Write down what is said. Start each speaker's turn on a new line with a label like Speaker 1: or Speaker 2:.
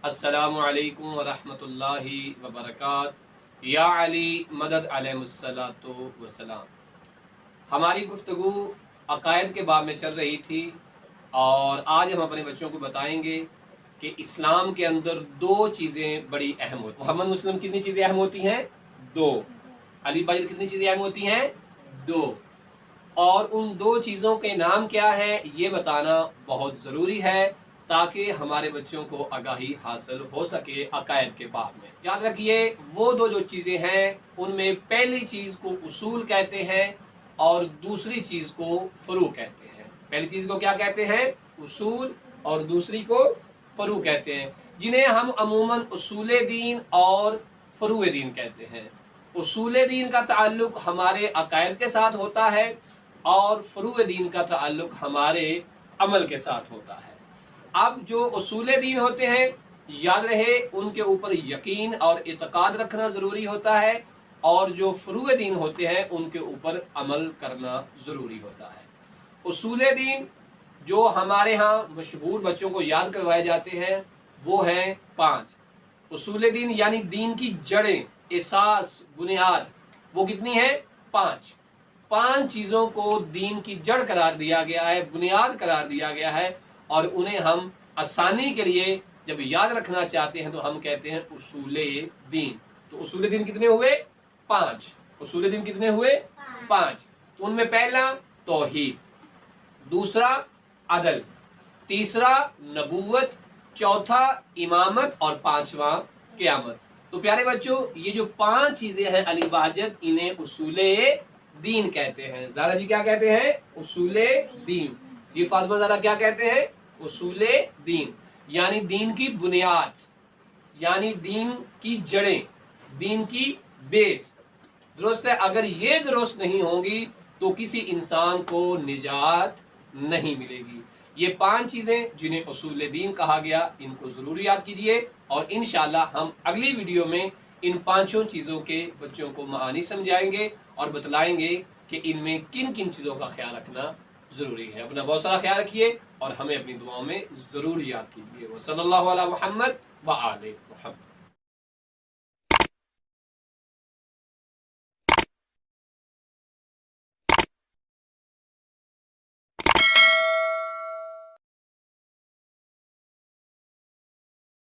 Speaker 1: अस्सलामु अलैकुम वरहमतुल्लाहि वबरकात। या अली मदद अलैहिस्सलातु वस्सलाम। हमारी गुफ्तगू अकायद के बाब में चल रही थी और आज हम अपने बच्चों को बताएंगे कि इस्लाम के अंदर दो चीज़ें बड़ी अहम होती हैं। मोहम्मद मुस्लिम कितनी चीज़ें अहम होती हैं? दो। अली भाई कितनी चीज़ें अहम होती हैं? दो। और उन दो चीज़ों के नाम क्या है ये बताना बहुत ज़रूरी है ताकि हमारे बच्चों को आगाही हासिल हो सके अकायद के बाब में। याद रखिए वो जो चीज़ें हैं उनमें पहली चीज़ को उसूल कहते हैं और दूसरी चीज़ को फरू कहते हैं। पहली चीज़ को क्या कहते हैं? उसूल, और दूसरी को फरू कहते हैं, जिन्हें हम अमूमन उसूल दीन और फरू दीन कहते हैं। उसूल दीन का ताल्लुक हमारे अकायद के साथ होता है और फरू दीन का ताल्लुक हमारे अमल के साथ होता है। अब जो उसूल दीन होते हैं, याद रहे उनके ऊपर यकीन और इत्काद रखना ज़रूरी होता है, और जो फरू दीन होते हैं उनके ऊपर अमल करना ज़रूरी होता है। उसूल दीन जो हमारे यहाँ मशहूर बच्चों को याद करवाए जाते हैं वो हैं 5। उसूल दीन यानी दीन की जड़ें, एसास, बुनियाद, वो कितनी है? 5। 5 चीज़ों को दीन की जड़ करार दिया गया है, बुनियाद करार दिया गया है, और उन्हें हम आसानी के लिए जब याद रखना चाहते हैं तो हम कहते हैं उसूले दीन। तो उसूले दीन कितने हुए? 5। उसूले दीन कितने हुए? 5। तो उनमें पहला तौहीद, दूसरा अदल, तीसरा नबूवत, चौथा इमामत और पांचवा क़यामत। तो प्यारे बच्चों ये जो 5 चीजें हैं अली वाजद, इन्हें उसूले दीन कहते हैं। ज़ारा जी क्या कहते हैं? उसूले दीन। जी फातिमा ज़ारा क्या कहते हैं? उसूले दीन यानी दीन की बुनियाद, यानी दीन की जड़ें, दीन की बेस। दुरुस्त है, अगर ये दुरुस्त नहीं होंगी तो किसी इंसान को निजात नहीं मिलेगी। ये 5 चीज़ें जिन्हें उसूल दीन कहा गया, इनको ज़रूर याद कीजिए, और इंशाअल्लाह हम अगली वीडियो में इन 5 चीज़ों के बच्चों को मानी समझाएंगे और बतलाएंगे कि इनमें किन किन चीज़ों का ख्याल रखना ज़रूरी है। अपना बहुत सारा ख्याल रखिए और हमें अपनी दुआओं में ज़रूर याद कीजिए। वसल्लल्लाहु अला मुहम्मद व आले मुहम्मद।